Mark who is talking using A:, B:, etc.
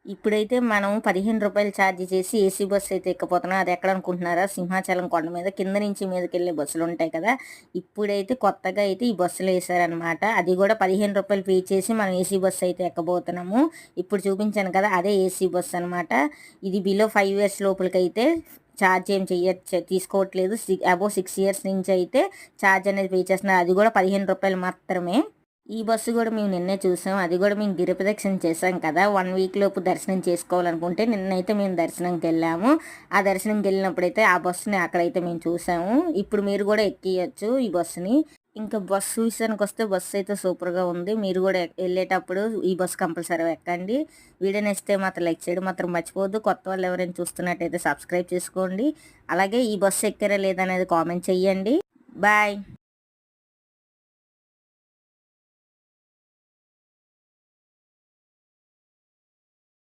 A: ఇప్పుడైతే మనం రూ. 15 ఛార్జ్ చేసి ఏసీ బస్సు అయితే ఎక్కపోతున్నాం. అది ఎక్కడ అనుకుంటున్నారా? సింహాచలం కొండ మీద కింద నుంచి మీదకెళ్ళే బస్సులుంటాయి కదా! ఇప్పుడైతే కొత్తగా అయితే ఈ బస్సులేశారనమాట. అది కూడా రూ. 15 పే చేసి మనం ఏసీ బస్సు అయితే ఎక్కబోతున్నాము. ఇప్పుడు చూపించాను కదా! అదే ఏసీ బస్సు అనమాట. ఇది బిలో 5 ఇయర్స్ లోపలికైతే ఛార్జ్ ఏం తీసుకోవట్లేదు. అబోవ్ 6 ఇయర్స్ నుంచి అయితే ఛార్జ్ అనేది పే చేస్తున్నారు. అది కూడా రూ. 15 మాత్రమే. ఈ బస్సు కూడా మేము నిన్నే చూసాం. అది కూడా మేము గిరిప్రదక్షిణ చేసాం కదా! 1 వీక్ లోపు దర్శనం చేసుకోవాలనుకుంటే నిన్నైతే మేము దర్శనంకెళ్ళాము. ఆ దర్శనంకెళ్ళినప్పుడైతే ఆ బస్సుని అక్కడైతే మేము చూసాము. ఇప్పుడు మీరు కూడా ఎక్కియొచ్చు ఈ బస్సుని. ఇంకా బస్సు విషయానికొస్తే బస్సు అయితే సూపర్‌గా ఉంది. మీరు కూడా ఎళ్ళేటప్పుడు ఈ బస్సు కంపల్సరీ ఎక్కండి. వీడియో నచ్చితే మాత్రం లైక్ చేయడం మాత్రం మర్చిపోవద్దు. కొత్త వాళ్ళు ఎవరైనా చూస్తున్నట్టయితే సబ్స్క్రైబ్ చేసుకోండి. అలాగే ఈ బస్సు ఎక్కారా లేదా అనేది కామెంట్ చేయండి. బాయ్.